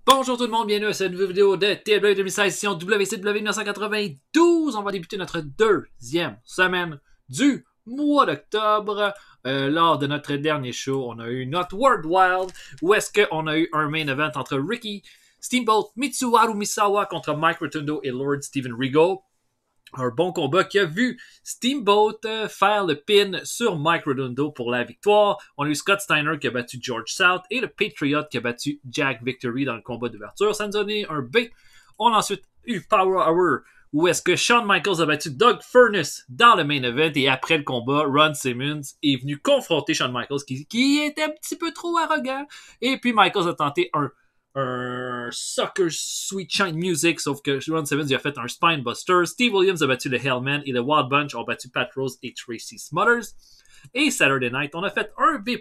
Bonjour tout le monde, bienvenue à cette nouvelle vidéo de TLW 2016 édition WCW 1992. On va débuter notre deuxième semaine du mois d'octobre. Lors de notre dernier show, on a eu notre World Wild, où est-ce qu'on a eu un main event entre Ricky Steamboat Mitsuharu Misawa contre Mike Rotundo et Lord Steven Regal. Un bon combat qui a vu Steamboat faire le pin sur Mike Rotundo pour la victoire. On a eu Scott Steiner qui a battu George South et le Patriot qui a battu Jack Victory dans le combat d'ouverture. Ça nous a donné un B. On a ensuite eu Power Hour où est-ce que Shawn Michaels a battu Doug Furnas dans le main event et après le combat, Ron Simmons est venu confronter Shawn Michaels qui était un petit peu trop arrogant. Et puis Michaels a tenté un Sucker Sweet Shine Music, sauf que Ron Simmons a fait un Spine Buster. Steve Williams a battu le Hellman et le Wild Bunch ont battu Pat Rose et Tracy Smothers. Et Saturday Night, on a fait un B+.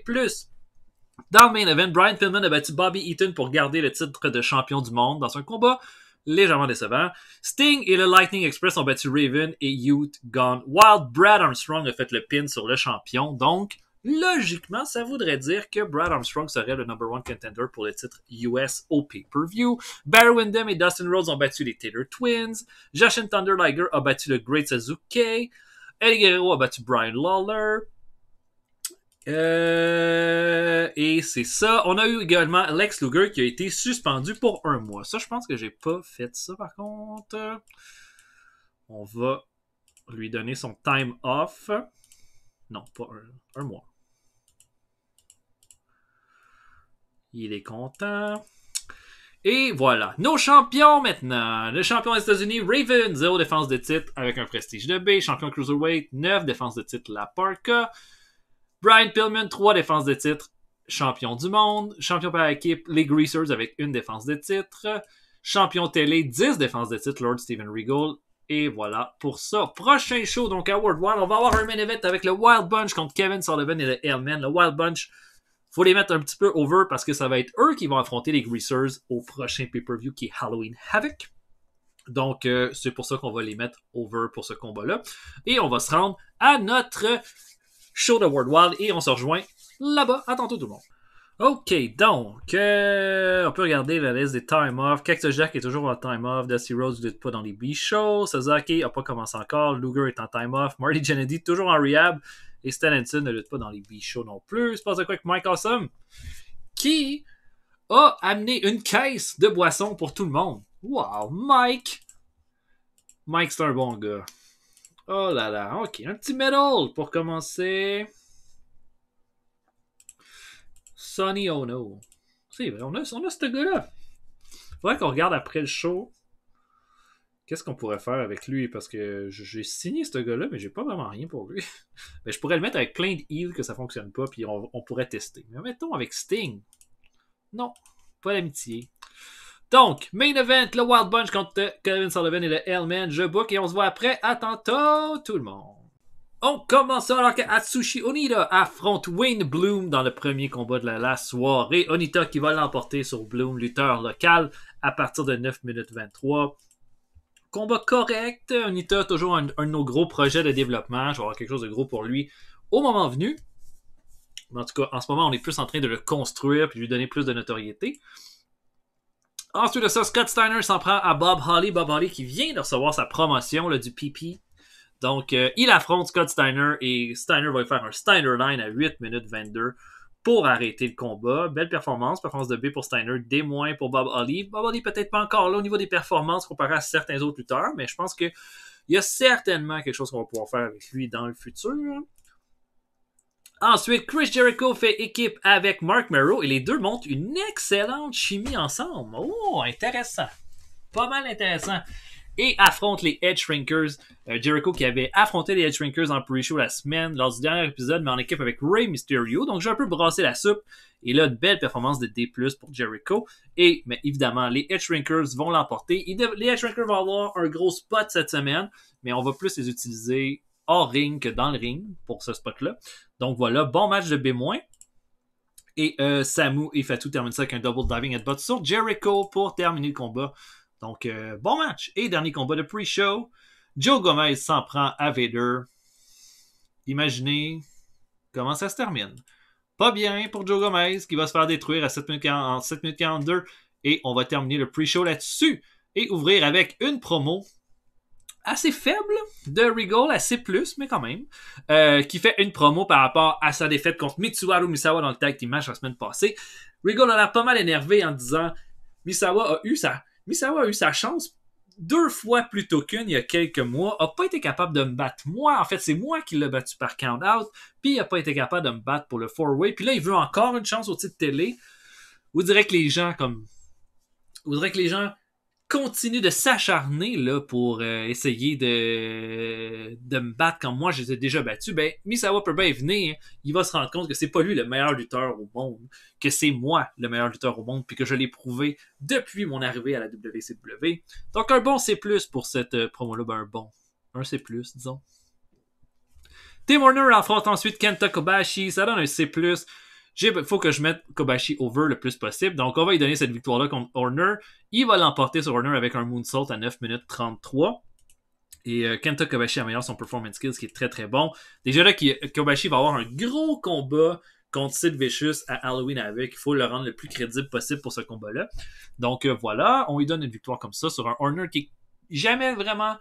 Dans le main event, Brian Pillman a battu Bobby Eaton pour garder le titre de champion du monde dans un combat légèrement décevant. Sting et le Lightning Express ont battu Raven et Youth Gone Wild. Brad Armstrong a fait le pin sur le champion, donc logiquement, ça voudrait dire que Brad Armstrong serait le number one contender pour le titre US au pay-per-view. Barry Windham et Dustin Rhodes ont battu les Taylor Twins. Jushin Thunder Liger a battu le Great Suzuki. Eddie Guerrero a battu Brian Lawler. Et c'est ça. On a eu également Lex Luger qui a été suspendu pour 1 mois. Ça, je pense que j'ai pas fait ça par contre. On va lui donner son time off. Non, pas un mois. Il est content. Et voilà. Nos champions maintenant. Le champion des États-Unis, Raven, 0 défense de titre avec un prestige de B. Champion Cruiserweight, 9 défense de titre, La Parka. Brian Pillman, 3 défenses de titre, champion du monde. Champion par équipe, les Greasers avec 1 défense de titre. Champion télé, 10 défenses de titre, Lord Steven Regal. Et voilà pour ça. Prochain show, donc à World Wild, on va avoir un main event avec le Wild Bunch contre Kevin Sullivan et le Hellman. Le Wild Bunch, faut les mettre un petit peu over parce que ça va être eux qui vont affronter les Greasers au prochain pay-per-view qui est Halloween Havoc. Donc, c'est pour ça qu'on va les mettre over pour ce combat-là. Et on va se rendre à notre show de World Wild et on se rejoint là-bas. À tantôt tout le monde. Ok, donc, on peut regarder la liste des time-off. Cactus Jack est toujours en time-off. Dusty Rhodes ne lutte pas dans les B-shows. Sasaki n'a pas commencé encore. Luger est en time-off. Marty Jannetty toujours en rehab. Et Stan Hansen ne lutte pas dans les B-shows non plus. Il se passe de quoi avec Mike Awesome qui a amené une caisse de boissons pour tout le monde. Wow, Mike! Mike, c'est un bon gars. Oh là là, ok, un petit medal pour commencer. Sonny Ono. C'est vrai, on a ce gars-là. Faudrait qu'on regarde après le show. Qu'est-ce qu'on pourrait faire avec lui? Parce que j'ai signé ce gars-là, mais j'ai pas vraiment rien pour lui. Mais je pourrais le mettre avec plein de heals que ça fonctionne pas, puis on pourrait tester. Mais mettons avec Sting. Non, pas d'amitié. Donc, main event, le Wild Bunch contre Kevin Sullivan et le Hellman. Je book et on se voit après. À tantôt, tout le monde. On commence alors que Atsushi Onita affronte Wayne Bloom dans le premier combat de la soirée. Onita qui va l'emporter sur Bloom, lutteur local, à partir de 9 minutes 23. Combat correct. Onita, toujours un de nos gros projets de développement. Je vais avoir quelque chose de gros pour lui au moment venu. En tout cas, en ce moment, on est plus en train de le construire et lui donner plus de notoriété. Ensuite de ça, Scott Steiner s'en prend à Bob Holly. Bob Holly qui vient de recevoir sa promotion là, du PP. Donc, il affronte Scott Steiner et Steiner va faire un Steiner Line à 8 minutes 22 pour arrêter le combat. Belle performance de B pour Steiner, D- pour Bob Holly. Bob Holly peut-être pas encore là au niveau des performances comparé à certains autres lutteurs, mais je pense qu'il y a certainement quelque chose qu'on va pouvoir faire avec lui dans le futur. Ensuite, Chris Jericho fait équipe avec Mark Merrow et les deux montrent une excellente chimie ensemble. Oh, intéressant. Pas mal intéressant. Et affronte les Edge Shrinkers. Jericho qui avait affronté les Edge Shrinkers en pre-show la semaine lors du dernier épisode, mais en équipe avec Rey Mysterio. Donc j'ai un peu brassé la soupe. Et là, une belle performance de D+, pour Jericho. Mais évidemment, les Edge Shrinkers vont l'emporter. Les Edge Shrinkers vont avoir un gros spot cette semaine, mais on va plus les utiliser hors ring que dans le ring pour ce spot-là. Donc voilà, bon match de B-. Et Samu et Fatou terminent ça avec un double diving headbutt sur Jericho pour terminer le combat. Donc, bon match. Et dernier combat de pre-show. Joe Gomez s'en prend à Vader. Imaginez comment ça se termine. Pas bien pour Joe Gomez qui va se faire détruire à 7 minutes 42 Et on va terminer le pre-show là-dessus et ouvrir avec une promo assez faible de Regal, assez plus, mais quand même, qui fait une promo par rapport à sa défaite contre Mitsuharu Misawa dans le tag team match la semaine passée. Regal a l'air pas mal énervé en disant Misawa a eu sa chance 2 fois plutôt qu'une il y a quelques mois, a pas été capable de me battre moi. En fait, c'est moi qui l'ai battu par count-out, puis il a pas été capable de me battre pour le 4-way, puis là, il veut encore une chance au titre télé. Vous direz que les gens continue de s'acharner là, pour essayer de me battre quand moi je les ai déjà battus, ben Misawa peut bien venir, il va se rendre compte que c'est pas lui le meilleur lutteur au monde, que c'est moi le meilleur lutteur au monde, puis que je l'ai prouvé depuis mon arrivée à la WCW. Donc un bon C+, pour cette promo-là, ben un C+, disons. Tim Horner affronte ensuite Kenta Kobashi, ça donne un C+. Il faut que je mette Kobashi over le plus possible. Donc, on va lui donner cette victoire-là contre Horner. Il va l'emporter sur Horner avec un moonsault à 9 minutes 33. Et Kenta Kobashi améliore son performance skills, qui est très très bon. Déjà là, Kobashi va avoir un gros combat contre Sid Vicious à Halloween avec. Il faut le rendre le plus crédible possible pour ce combat-là. Donc voilà, on lui donne une victoire comme ça sur un Horner qui est jamais vraiment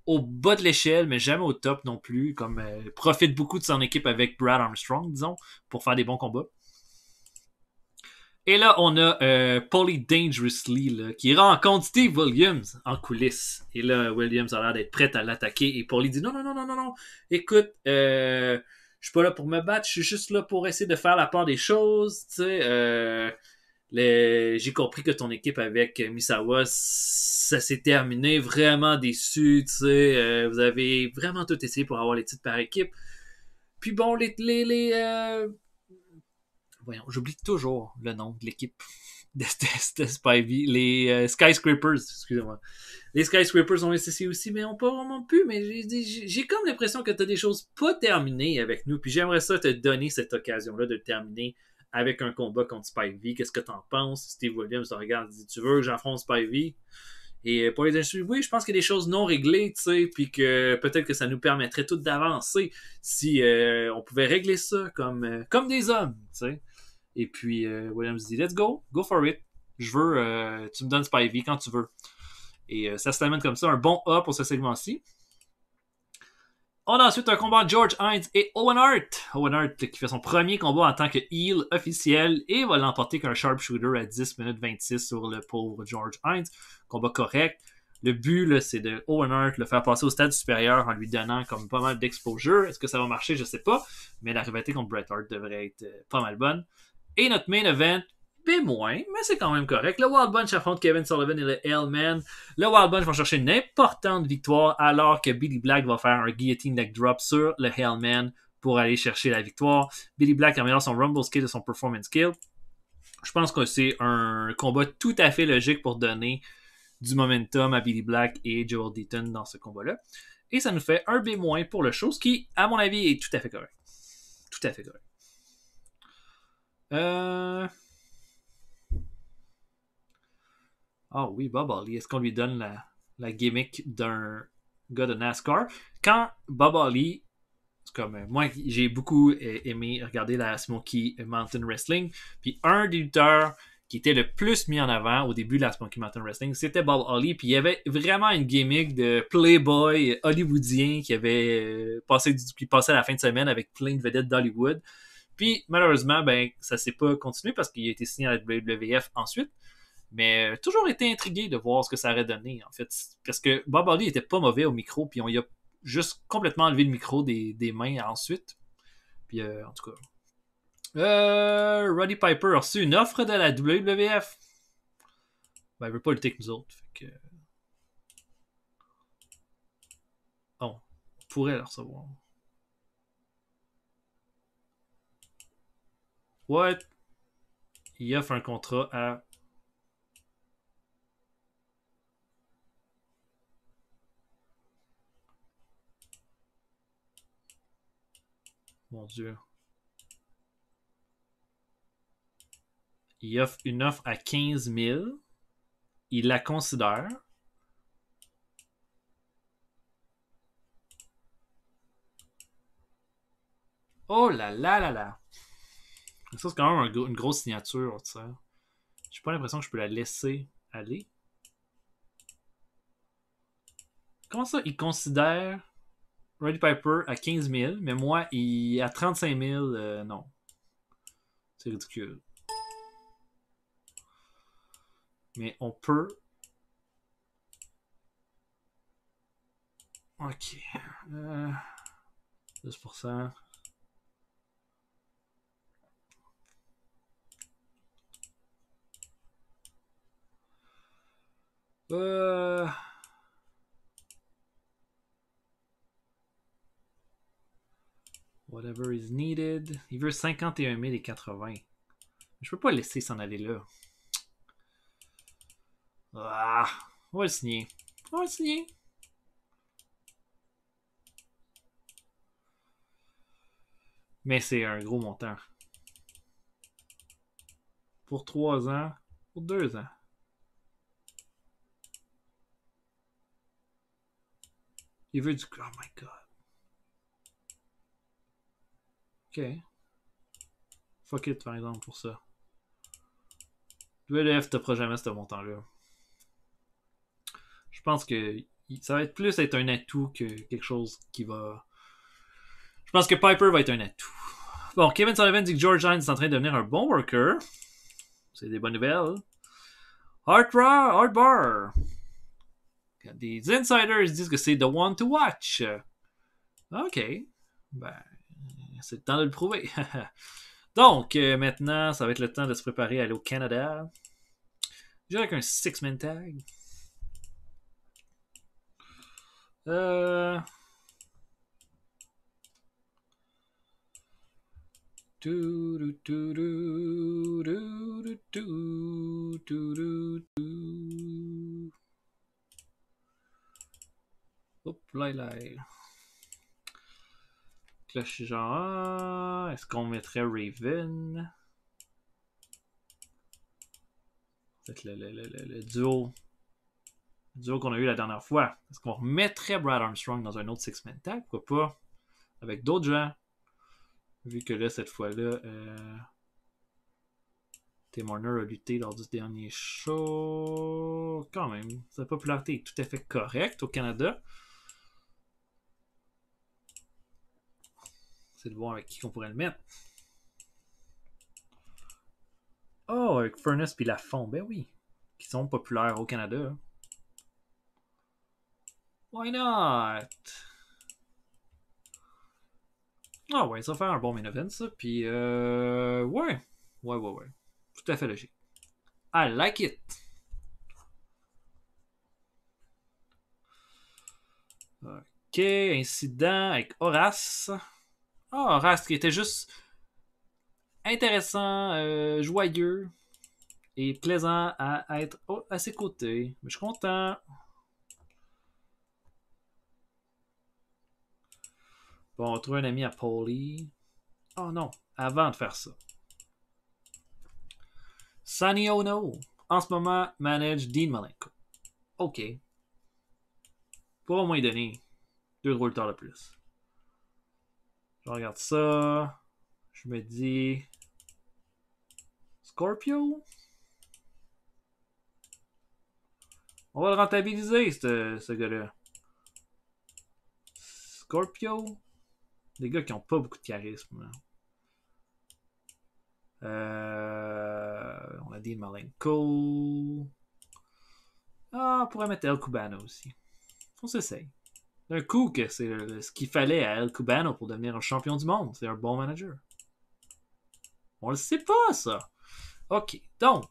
au bas de l'échelle, mais jamais au top non plus. Comme profite beaucoup de son équipe avec Brad Armstrong, disons, pour faire des bons combats. Et là, on a Paulie Dangerously là, qui rencontre Steve Williams en coulisses. Et là, Williams a l'air d'être prêt à l'attaquer. Et Paulie dit non. Écoute, je suis pas là pour me battre, je suis juste là pour essayer de faire la part des choses. Tu sais, j'ai compris que ton équipe avec Misawa, ça s'est terminé. Vraiment déçu, tu sais. Vous avez vraiment tout essayé pour avoir les titres par équipe. Puis bon, voyons, j'oublie toujours le nom de l'équipe de Spivey. Les Skyscrapers, excusez-moi. Les Skyscrapers ont essayé aussi, mais n'ont pas vraiment pu. Mais j'ai comme l'impression que tu as des choses pas terminées avec nous. Puis j'aimerais ça te donner cette occasion-là de terminer avec un combat contre Spivey. Qu'est-ce que t'en penses? Steve Williams te regarde et dit tu veux que j'affronte Spivey? Et pour les insultes, oui, je pense qu'il y a des choses non réglées, tu sais, puis que peut-être que ça nous permettrait tout d'avancer si on pouvait régler ça comme des hommes, tu sais. Et puis Williams dit let's go for it. Je veux, tu me donnes Spivey quand tu veux. Et ça se termine comme ça, un bon A pour ce segment-ci. On a ensuite un combat de George Hines et Owen Hart. Owen Hart qui fait son premier combat en tant que heel officiel et va l'emporter qu'un sharpshooter à 10 minutes 26 sur le pauvre George Hines. Combat correct. Le but, là, c'est de Owen Hart le faire passer au stade supérieur en lui donnant comme pas mal d'exposure. Est-ce que ça va marcher? Je sais pas. Mais la rivalité contre Bret Hart devrait être pas mal bonne. Et notre main event, B-, mais c'est quand même correct. Le Wild Bunch affronte Kevin Sullivan et le Hellman. Le Wild Bunch va chercher une importante victoire alors que Billy Black va faire un guillotine neck drop sur le Hellman pour aller chercher la victoire. Billy Black améliore son Rumble skill et son Performance skill. Je pense que c'est un combat tout à fait logique pour donner du momentum à Billy Black et Joel Deaton dans ce combat-là. Et ça nous fait un B- pour le show, ce qui, à mon avis, est tout à fait correct. Tout à fait correct. Ah oui, Bob Holly, est-ce qu'on lui donne la gimmick d'un gars de NASCAR? Quand Bob Holly, c'est comme moi, j'ai beaucoup aimé regarder la Smoky Mountain Wrestling, puis un des lutteurs qui était le plus mis en avant au début de la Smoky Mountain Wrestling, c'était Bob Holly, puis il y avait vraiment une gimmick de playboy hollywoodien qui passait la fin de semaine avec plein de vedettes d'Hollywood. Puis malheureusement, ben ça s'est pas continué parce qu'il a été signé à la WWF ensuite. Mais toujours été intrigué de voir ce que ça aurait donné, en fait. Parce que Bob Holly était pas mauvais au micro, puis on y a juste complètement enlevé le micro des mains ensuite. Puis en tout cas. Roddy Piper a reçu une offre de la WWF. Ben, il veut pas lutter avec nous autres. Fait que. Bon, on pourrait le recevoir. What? Il offre un contrat à. Mon Dieu. Il offre une offre à 15 000. Il la considère. Oh là là là là. Ça, c'est quand même une grosse signature, tu sais. J'ai pas l'impression que je peux la laisser aller. Comment ça, il considère Roddy Piper à 15 000, mais moi, à 35 000, non. C'est ridicule. Mais on peut... Ok. 10%. Whatever is needed. Il veut 51 000 et 80. Je peux pas le laisser s'en aller là. Ah, on va le signer. On va le signer. Mais c'est un gros montant. Pour 3 ans. Pour 2 ans. Il veut du... Oh my god. Ok. Fuck it, par exemple, pour ça. WLF te fera jamais ce montant-là. Je pense que ça va être plus être un atout que quelque chose qui va... Je pense que Piper va être un atout. Bon, Kevin Sullivan dit que George Hines est en train de devenir un bon worker. C'est des bonnes nouvelles. Hard Bar. Des insiders disent que c'est the one to watch. Ok. Ben, c'est le temps de le prouver. Donc, maintenant, ça va être le temps de se préparer à aller au Canada. Je dirais avec un 6-man tag. Hop, là. Cloche genre. Est-ce qu'on mettrait Raven? C'est le duo. Le duo qu'on a eu la dernière fois. Est-ce qu'on remettrait Brad Armstrong dans un autre six-man tag? Pourquoi pas? Avec d'autres gens. Vu que là, cette fois-là, Tim Horner a lutté lors du dernier show. Quand même, sa popularité est tout à fait correcte au Canada. C'est de voir avec qui on pourrait le mettre. Oh, avec Furnace puis Lafont, ben oui. Qui sont populaires au Canada. Why not? Ah ouais, ça va faire un bon main event, ça. Puis, ouais. Ouais. Tout à fait logique. I like it. Ok, incident avec Horace. Ah, Horace qui était juste intéressant, joyeux et plaisant à être à ses côtés. Mais je suis content. Bon, on va trouver un ami à Paulie. Oh non, avant de faire ça. Sonny Ono, en ce moment, manage Dean Malenko. Ok. Pour au moins donner 2 drôles de plus. Je regarde ça. Je me dis... Scorpio? On va le rentabiliser, ce gars-là. Scorpio? Des gars qui n'ont pas beaucoup de charisme. On a dit Malenko. Ah, on pourrait mettre El Cubano aussi. On s'essaye. D'un coup, que c'est ce qu'il fallait à El Cubano pour devenir un champion du monde. C'est un bon manager. On le sait pas, ça. Ok, donc,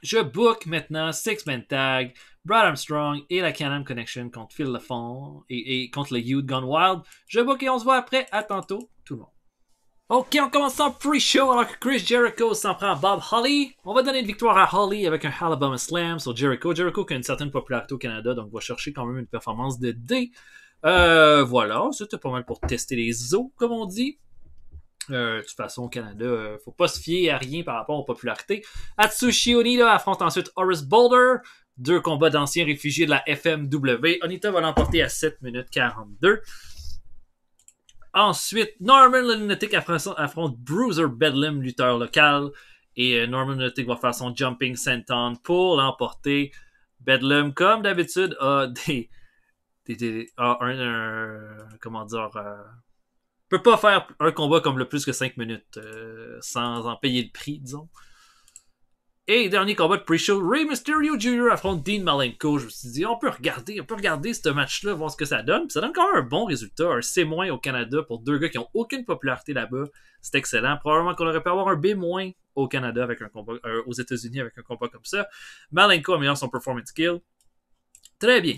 je book maintenant Six-Man Tag, Brad Armstrong et la Can-Am Connection contre Phil Lafont et contre le Youth Gone Wild. Je book et on se voit après. À tantôt, tout le monde. Ok, on commence en pre-show alors que Chris Jericho s'en prend à Bob Holly. On va donner une victoire à Holly avec un Alabama Slam sur Jericho. Jericho qui a une certaine popularité au Canada, donc va chercher quand même une performance de D. Voilà, c'était pas mal pour tester les os, comme on dit. De toute façon, au Canada, faut pas se fier à rien par rapport aux popularités. Atsushi Onita affronte ensuite Horace Boulder. 2 combats d'anciens réfugiés de la FMW. Onita va l'emporter à 7 minutes 42. Ensuite, Norman Lunatic affronte Bruiser Bedlam, lutteur local. Et Norman Lutic va faire son Jumping Senton pour l'emporter. Bedlam, comme d'habitude, a comment dire, peut pas faire un combat comme le plus que 5 minutes sans en payer le prix, disons. Et dernier combat de pre-show, Rey Mysterio Jr. affronte Dean Malenko. Je me suis dit, on peut regarder ce match-là, voir ce que ça donne. Puis ça donne quand même un bon résultat, un C- au Canada pour deux gars qui ont aucune popularité là-bas. C'est excellent. Probablement qu'on aurait pu avoir un B- au Canada avec un combat, aux États-Unis avec un combat comme ça. Malenko améliore son performance skill. Très bien.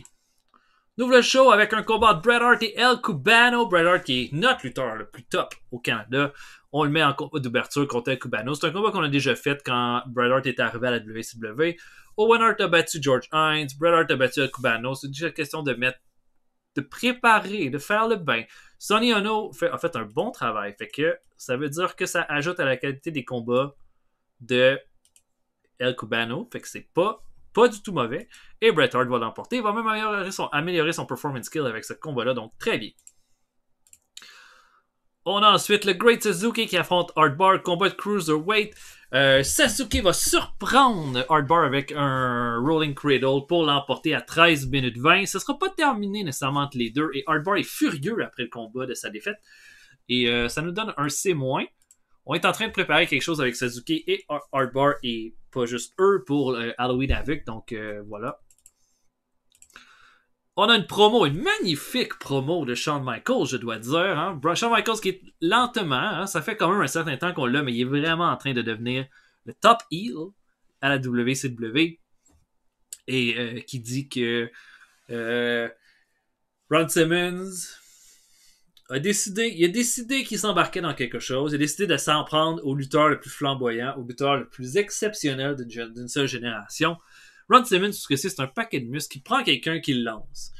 Nous ouvre le show avec un combat de Bret Hart et El Cubano. Bret Hart qui est notre lutteur le plus top au Canada. On le met en combat d'ouverture contre El Cubano. C'est un combat qu'on a déjà fait quand Bret Hart est arrivé à la WCW. Owen Hart a battu George Hines. Bret Hart a battu El Cubano. C'est déjà question de préparer, de faire le bain. Sonny Ono a fait un bon travail. Fait que ça veut dire que ça ajoute à la qualité des combats de El Cubano. Fait que c'est pas du tout mauvais. Et Bret Hart va l'emporter. Il va même améliorer son performance skill avec ce combat-là. Donc, très bien. On a ensuite le Great Suzuki qui affronte Hardbar. Combat de Cruiserweight. Sasuke va surprendre Hardbar avec un Rolling Cradle pour l'emporter à 13 minutes 20. Ce ne sera pas terminé nécessairement entre les deux. Et Hardbar est furieux après le combat de sa défaite. Et ça nous donne un C-. On est en train de préparer quelque chose avec Suzuki et Hardbar et pas juste eux pour Halloween Havoc. Donc voilà. On a une magnifique promo de Shawn Michaels, je dois dire. Hein? Shawn Michaels qui est lentement, hein, ça fait quand même un certain temps qu'on l'a, mais il est vraiment en train de devenir le top heel à la WCW. Et qui dit que Ron Simmons il a décidé qu'il s'embarquait dans quelque chose. Il a décidé de s'en prendre au lutteur le plus flamboyant, au lutteur le plus exceptionnel d'une seule génération. Ron Simmons, ce que c'est un paquet de muscles qui prend quelqu'un qui le lance.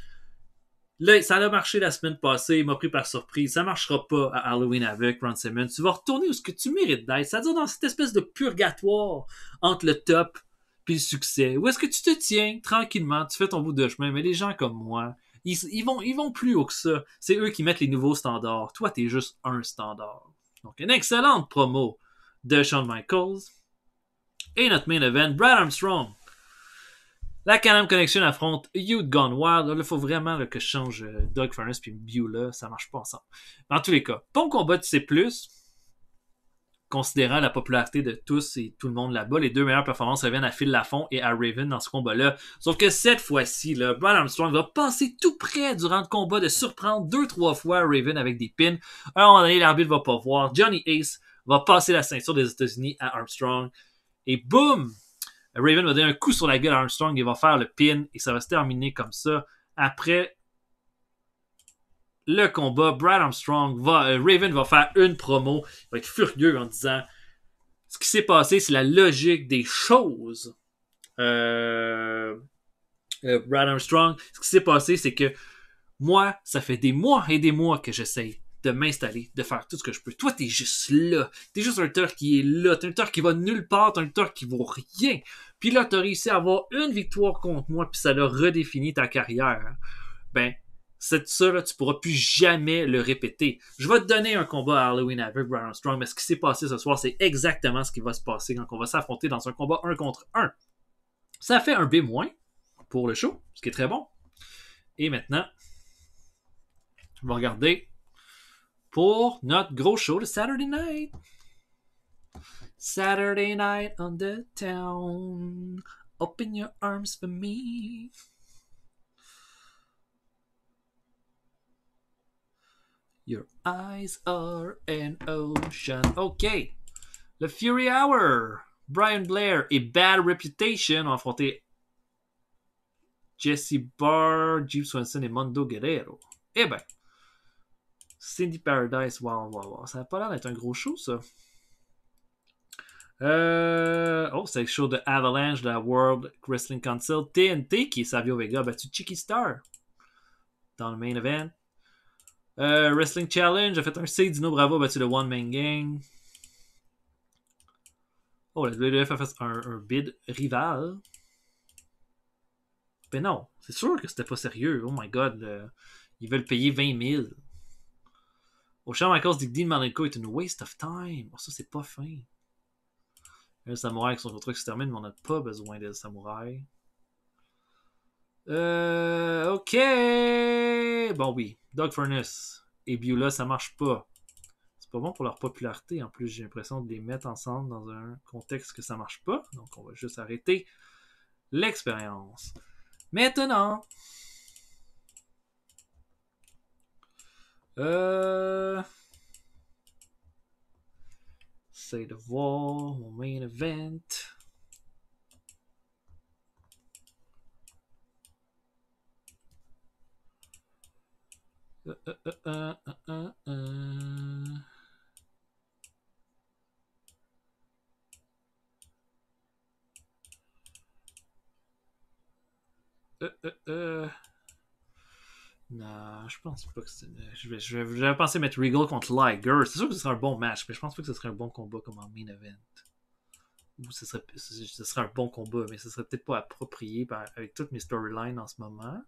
Là, ça a marché la semaine passée, il m'a pris par surprise. Ça marchera pas à Halloween avec Ron Simmons. Tu vas retourner où ce que tu mérites d'être, c'est-à-dire dans cette espèce de purgatoire entre le top et le succès. Où est-ce que tu te tiens tranquillement, tu fais ton bout de chemin, mais les gens comme moi, ils vont plus haut que ça. C'est eux qui mettent les nouveaux standards. Toi, t'es juste un standard. Donc, une excellente promo de Shawn Michaels. Et notre main event, Brad Armstrong. La Can-Am Connection affronte Youth Gone Wild. Là, il faut vraiment là, que je change Doug Furnace puis Beulah. Ça marche pas ensemble. Mais en tous les cas, bon combat de C+, considérant la popularité de tous et tout le monde là-bas. Les deux meilleures performances reviennent à Phil Lafont et à Raven dans ce combat-là. Sauf que cette fois-ci, là, Brad Armstrong va passer tout près durant le combat de surprendre 2-3 fois Raven avec des pins. À un moment donné, l'arbitre va pas voir. Johnny Ace va passer la ceinture des États-Unis à Armstrong. Et boum! Raven va donner un coup sur la gueule à Armstrong, il va faire le pin et ça va se terminer comme ça. Après le combat, Raven va faire une promo, il va être furieux en disant ce qui s'est passé, c'est la logique des choses. Brad Armstrong, ce qui s'est passé, c'est que moi, ça fait des mois et des mois que j'essaye de m'installer, de faire tout ce que je peux. Toi, t'es juste là. T'es juste un lutteur qui est là. T'es un lutteur qui va nulle part. T'es un lutteur qui vaut rien. Puis là, t'as réussi à avoir une victoire contre moi, puis ça a redéfini ta carrière. Ben, ça, là, tu pourras plus jamais le répéter. Je vais te donner un combat à Halloween avec Brad Armstrong, mais ce qui s'est passé ce soir, c'est exactement ce qui va se passer quand on va s'affronter dans un combat 1 contre 1. Ça fait un B- pour le show, ce qui est très bon. Et maintenant, on va regarder pour notre gros show de Saturday Night. Saturday night on the town. Open your arms for me. Your eyes are an ocean. OK. Le Fury Hour. Brian Blair et Bad Reputation ont affronté Jesse Barr, Jeep Swanson et Mondo Guerrero. Eh ben, Cindy Paradise, wow. Ça n'a pas l'air d'être un gros show, ça. C'est le show de Avalanche de la World Wrestling Council. TNT qui est Savio Vega a battu Chicky Star dans le main event. Wrestling Challenge a fait un C. Dino Bravo a battu le One Man Gang. La WWF a fait un bid rival. Ben non, c'est sûr que c'était pas sérieux. Oh my god, ils veulent payer 20 000. Shawn Michaels dit que Dean Malenko est une waste of time. Ça, c'est pas fin. Un samouraï avec son contrat qui se termine, mais on n'a pas besoin de samouraï. Ok. Bon, oui. Dog Furnace et Beulah, ça marche pas. C'est pas bon pour leur popularité. En plus, j'ai l'impression de les mettre ensemble dans un contexte que ça marche pas. Donc, on va juste arrêter l'expérience. Maintenant. J'essaie de voir mon main event. Non, je pense pas que c'est. J'avais pensé mettre Regal contre Liger. C'est sûr que ce serait un bon match, mais je pense pas que ce serait un bon combat comme en main event. Ou ce serait un bon combat, mais ce serait peut-être pas approprié avec toutes mes storylines en ce moment.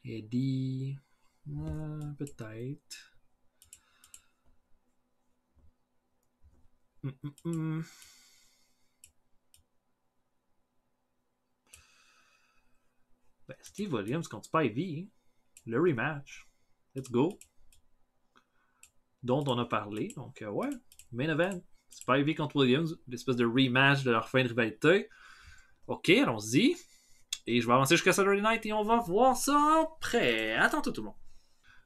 Eddie. Peut-être. Ben, Steve Williams contre Spivey. Le rematch. Let's go. Dont on a parlé. Donc, ouais. Main event. Spivey contre Williams. L'espèce de rematch de leur fin de rivalité. Ok, allons-y. Et je vais avancer jusqu'à Saturday Night et on va voir ça après. À tantôt tout le monde.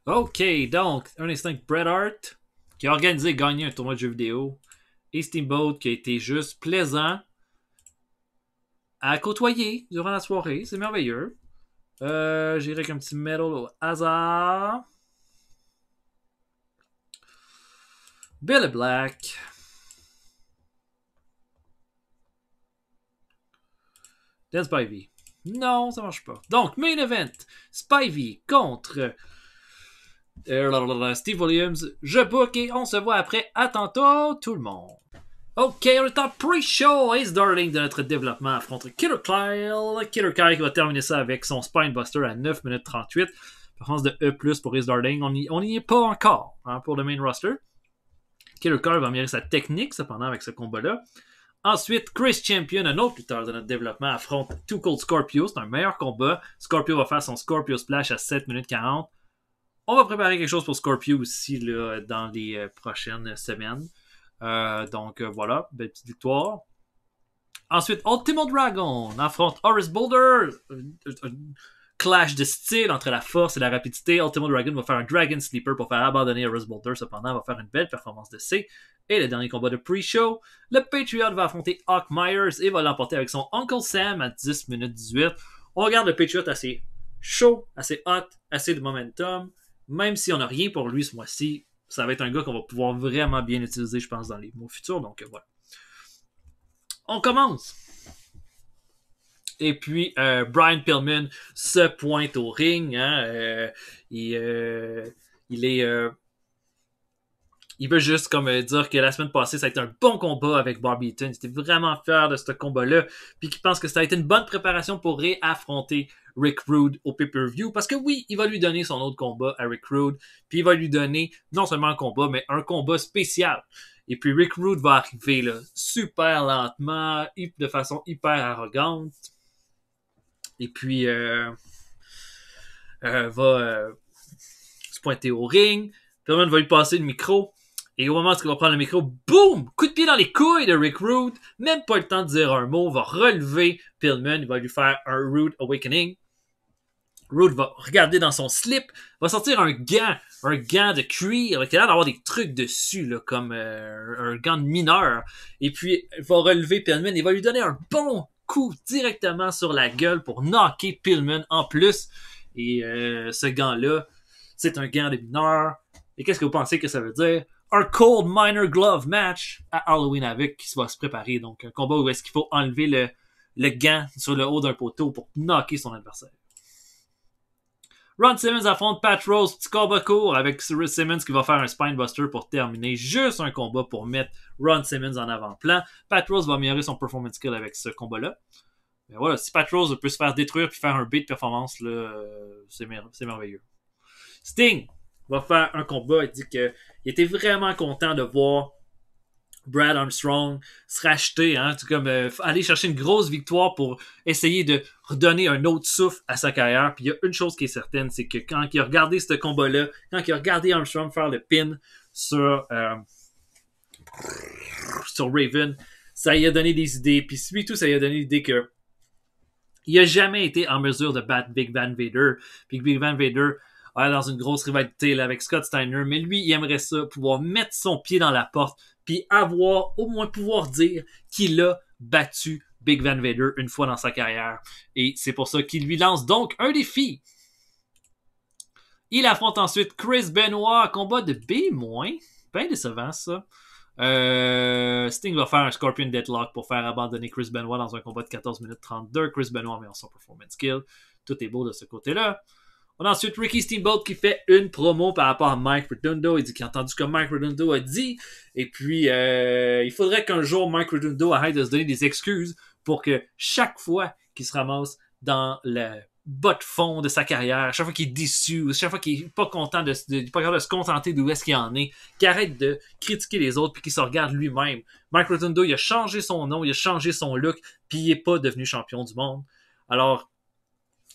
Ok, donc, un instant Bret Hart qui a organisé et gagné un tournoi de jeux vidéo. Et Steamboat qui a été juste plaisant à côtoyer durant la soirée. C'est merveilleux. J'irai avec un petit medal au hasard. Billy Black. Dan Spivey. Non, ça marche pas. Donc, main event. Spivey contre Steve Williams. Je book et on se voit après. À tantôt, tout le monde. Ok, on est en pre-show. Ace Darling de notre développement affronte Killer Kyle. Killer Kyle qui va terminer ça avec son Spinebuster à 9 minutes 38. Performance de E+, pour Ace Darling. On n'y est pas encore pour le main roster. Killer Kyle va améliorer sa technique cependant avec ce combat-là. Ensuite, Chris Champion, un autre lutteur de notre développement, affronte Too Cold Scorpio. C'est un meilleur combat. Scorpio va faire son Scorpio Splash à 7 minutes 40. On va préparer quelque chose pour Scorpio aussi là, dans les prochaines semaines. Donc voilà, belle petite victoire. Ensuite, Ultimo Dragon affronte Horace Boulder. Un clash de style entre la force et la rapidité. Ultimo Dragon va faire un Dragon Sleeper pour faire abandonner Horace Boulder. Cependant, va faire une belle performance de C. Et le dernier combat de pre-show, le Patriot va affronter Hawk Myers et va l'emporter avec son Uncle Sam à 10 minutes 18. On regarde le Patriot assez chaud, assez hot, assez de momentum. Même si on n'a rien pour lui ce mois-ci, ça va être un gars qu'on va pouvoir vraiment bien utiliser, je pense, dans les mois futurs. Donc, voilà. On commence. Et puis, Brian Pillman se pointe au ring. Hein, il veut juste comme dire que la semaine passée, ça a été un bon combat avec Bobby Eaton. Il était vraiment fier de ce combat-là. Puis qu'il pense que ça a été une bonne préparation pour réaffronter Rick Rude au pay-per-view. Parce que oui, il va lui donner son autre combat à Rick Rude. Puis il va lui donner non seulement un combat, mais un combat spécial. Et puis Rick Rude va arriver là, super lentement, de façon hyper arrogante. Et puis va se pointer au ring. Pillman va lui passer le micro. Et au moment où il va prendre le micro, boum! Coup de pied dans les couilles de Rick Rude. Même pas le temps de dire un mot. Va relever Pillman. Il va lui faire un Rude Awakening. Rude va regarder dans son slip. Va sortir un gant de cuir. Qui a l'air d'avoir des trucs dessus, là, comme un gant de mineur. Et puis, il va relever Pillman. Il va lui donner un bon coup directement sur la gueule pour knocker Pillman en plus. Et ce gant-là, c'est un gant de mineur. Et qu'est-ce que vous pensez que ça veut dire? Un Cold Minor Glove match à Halloween Havoc qui va se préparer. Donc, un combat où est-ce qu'il faut enlever le gant sur le haut d'un poteau pour knocker son adversaire. Ron Simmons affronte Pat Rose. Petit combat court avec Cyrus Simmons qui va faire un Spinebuster pour terminer. Juste un combat pour mettre Ron Simmons en avant-plan. Pat Rose va améliorer son performance skill avec ce combat-là. Mais voilà, si Pat Rose peut se faire détruire puis faire un beat de performance, là, c'est merveilleux. Sting va faire un combat. Il dit qu'il était vraiment content de voir Brad Armstrong se racheter, hein, comme aller chercher une grosse victoire pour essayer de redonner un autre souffle à sa carrière. Puis il y a une chose qui est certaine, c'est que quand il a regardé ce combat-là, quand il a regardé Armstrong faire le pin sur Raven, ça lui a donné des idées. Puis surtout, ça lui a donné l'idée que il a jamais été en mesure de battre Big Van Vader. Puis Big Van Vader dans une grosse rivalité là, avec Scott Steiner, mais lui, il aimerait ça, pouvoir mettre son pied dans la porte, puis avoir, au moins pouvoir dire qu'il a battu Big Van Vader une fois dans sa carrière. Et c'est pour ça qu'il lui lance donc un défi. Il affronte ensuite Chris Benoit, combat de B-. Ben décevant, ça. Sting va faire un Scorpion Deadlock pour faire abandonner Chris Benoit dans un combat de 14 minutes 32. Chris Benoit met en son performance skill. Tout est beau de ce côté-là. On a ensuite Ricky Steamboat qui fait une promo par rapport à Mike Redondo. Il dit qu'il a entendu ce que Mike Redondo a dit. Et puis, il faudrait qu'un jour Mike Redondo arrête de se donner des excuses pour que chaque fois qu'il se ramasse dans le bas de fond de sa carrière, chaque fois qu'il est déçu, chaque fois qu'il est pas content pas capable de se contenter d'où est-ce qu'il en est, qu'il arrête de critiquer les autres puis qu'il se regarde lui-même. Mike Redondo, il a changé son nom, il a changé son look, puis il est pas devenu champion du monde. Alors,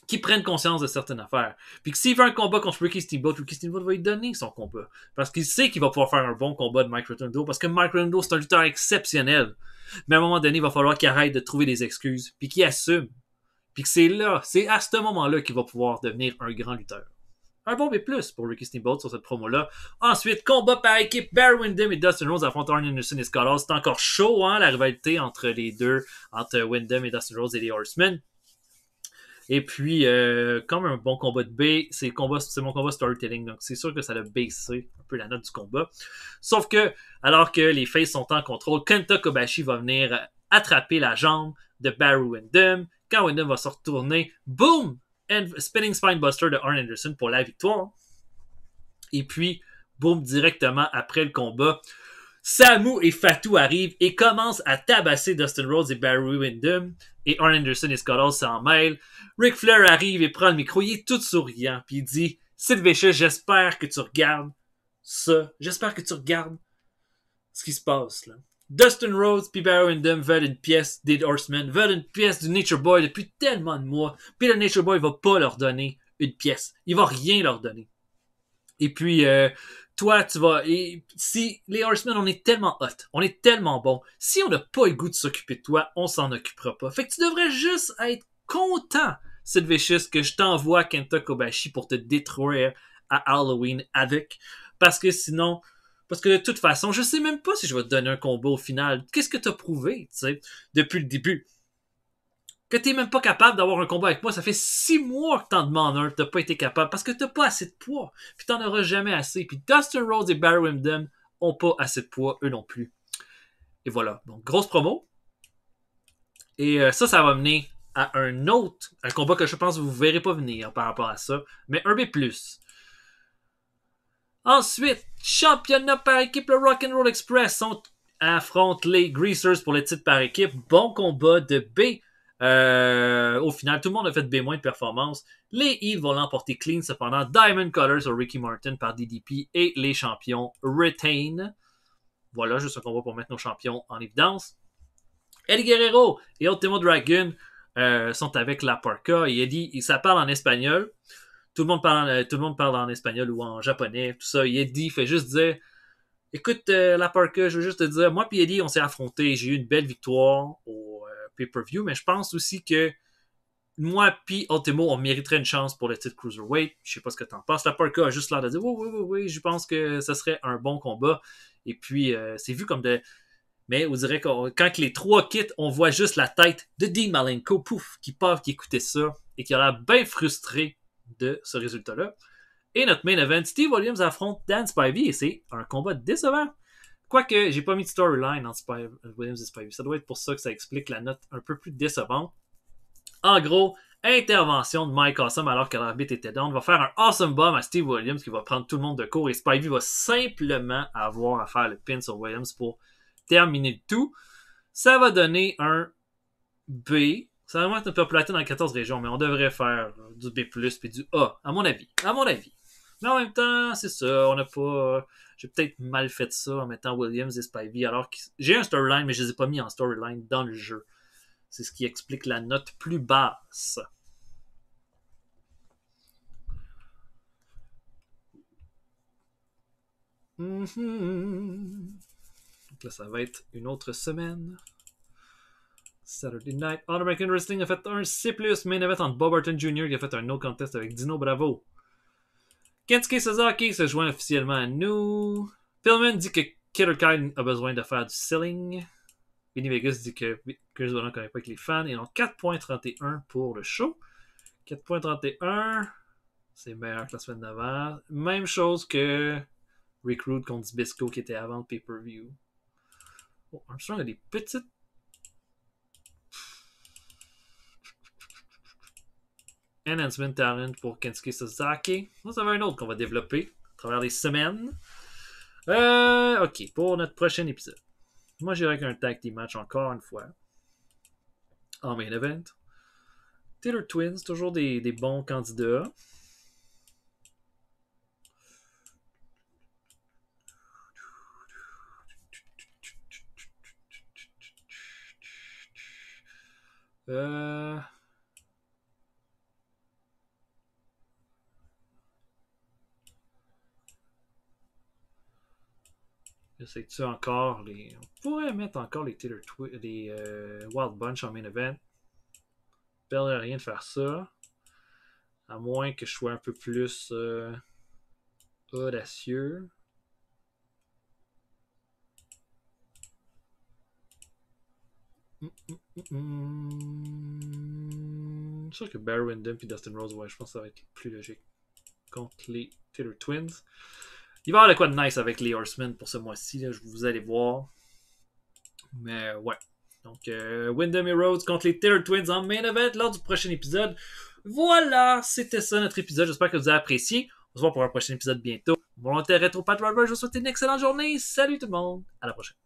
qu'ils prennent conscience de certaines affaires. Puis que s'il veut un combat contre Ricky Steamboat va lui donner son combat. Parce qu'il sait qu'il va pouvoir faire un bon combat de Mike Redondo, parce que Mike Redondo, c'est un lutteur exceptionnel. Mais à un moment donné, il va falloir qu'il arrête de trouver des excuses, puis qu'il assume. Puis que c'est à ce moment-là qu'il va pouvoir devenir un grand lutteur. Un bon B+, pour Ricky Steamboat sur cette promo-là. Ensuite, combat par équipe, Barry Windham et Dustin Rhodes affrontent Arn Anderson et Scott Hall. C'est encore chaud, hein, la rivalité entre les deux, entre Windham et Dustin Rhodes et les Horsemen. Et puis, comme un bon combat de B, c'est mon combat storytelling, donc c'est sûr que ça a baissé un peu la note du combat. Sauf que, alors que les faces sont en contrôle, Kenta Kobashi va venir attraper la jambe de Barry Windham. Quand Windham va se retourner, boom! Spinning Spinebuster de Arn Anderson pour la victoire. Et puis, boom, directement après le combat, Samu et Fatu arrivent et commencent à tabasser Dustin Rhodes et Barry Windham. Et Arn Anderson et Scott Hall s'en mêlent. Ric Flair arrive et prend le micro. Il est tout souriant. Puis il dit, Sid Vicious, j'espère que tu regardes ça. J'espère que tu regardes ce qui se passe là. Dustin Rhodes et Barry Windham veulent une pièce des Horsemen, veulent une pièce du Nature Boy depuis tellement de mois. Puis le Nature Boy va pas leur donner une pièce. Il va rien leur donner. Et puis, toi, tu vas... Et si les Horsemen, on est tellement hot, on est tellement bon, si on n'a pas le goût de s'occuper de toi, on s'en occupera pas. Fait que tu devrais juste être content, Sid Vicious, que je t'envoie Kenta Kobashi pour te détruire à Halloween avec. Parce que sinon... Parce que de toute façon, je sais même pas si je vais te donner un combat au final. Qu'est-ce que t'as prouvé, tu sais, depuis le début? Que t'es même pas capable d'avoir un combat avec moi, ça fait 6 mois que t'en demandes un, t'as pas été capable, parce que t'as pas assez de poids, puis t'en auras jamais assez, puis Dustin Rhodes et Barry Windham ont pas assez de poids, eux non plus. Et voilà, donc grosse promo, et ça va mener à un combat que je pense que vous verrez pas venir par rapport à ça, mais un B+. Ensuite, championnat par équipe, le Rock'n'Roll Express affronte les Greasers pour le titre par équipe. Bon combat de B. Au final, tout le monde a fait B- de performance. Les Heat vont l'emporter clean, cependant. Diamond Cutter sur Ricky Martin par DDP et les champions retain. Voilà, juste un combat pour mettre nos champions en évidence. Eddie Guerrero et Ultimo Dragon sont avec la Parka et Eddie, ça parle en espagnol. Tout le monde parle en espagnol ou en japonais, tout ça. Et Eddie fait juste dire, écoute, la Parka, je veux juste te dire, moi et Eddie, on s'est affrontés. J'ai eu une belle victoire au pay-per-view, mais je pense aussi que moi et Ultimo, on mériterait une chance pour le titre Cruiserweight. Je sais pas ce que t'en penses. La Parka a juste l'air de dire, oui, je pense que ce serait un bon combat. Et puis, c'est vu comme de... Mais on dirait que quand les trois quittent, on voit juste la tête de Dean Malenko, pouf, qui écoutait ça et qui a l'air bien frustré de ce résultat-là. Et notre main event, Steve Williams affronte Dan Spivey et c'est un combat décevant. Quoique, j'ai pas mis de storyline entre Williams et Spivey. Ça doit être pour ça que ça explique la note un peu plus décevante. En gros, intervention de Mike Awesome alors que l'arbitre était down. Va faire un awesome bomb à Steve Williams qui va prendre tout le monde de court et Spivey va simplement avoir à faire le pin sur Williams pour terminer le tout. Ça va donner un B. Ça va être un peu platé dans les 14 régions, mais on devrait faire du B+, puis du A, à mon avis. Mais en même temps, c'est ça, on n'a pas... J'ai peut-être mal fait ça en mettant Williams et Spivey, alors que j'ai un storyline, mais je les ai pas mis en storyline dans le jeu. C'est ce qui explique la note plus basse. Donc là, ça va être une autre semaine. Saturday Night. All American Wrestling a fait un C+, main event entre Bob Orton Jr. qui a fait un no contest avec Dino Bravo. Kensuke Sasaki se joint officiellement à nous. Pillman dit que Killer Kyle a besoin de faire du selling. Vinny Vegas dit que Chris Benoit ne connaît pas avec les fans. Et donc 4.31 pour le show. 4.31, c'est meilleur que la semaine d'avant. Même chose que Recruit contre Zbyszko qui était avant le pay-per-view. Oh, Armstrong a des petites... Enhancement Talent pour Kensuke Sasaki. Ça va un autre qu'on va développer à travers les semaines. Ok, pour notre prochain épisode. Moi, j'irai avec un tag team match encore une fois. En main event. Taylor Twins, toujours des bons candidats. J'essaie-tu encore les... On pourrait mettre encore les Taylor Twins, les Wild Bunch en main event. Perdre rien de faire ça. À moins que je sois un peu plus audacieux. C'est sûr que Barry Windham et Dustin Rose, ouais, je pense que ça va être plus logique. Contre les Taylor Twins. Il va y avoir de quoi de nice avec les Horsemen pour ce mois-ci, là, vous allez voir. Mais ouais. Donc, Windham et Rhodes contre les Taylor Twins en main event lors du prochain épisode. Voilà, c'était ça notre épisode. J'espère que vous avez apprécié. On se voit pour un prochain épisode bientôt. Volontaire Rétro Pat Robert, je vous souhaite une excellente journée. Salut tout le monde. À la prochaine.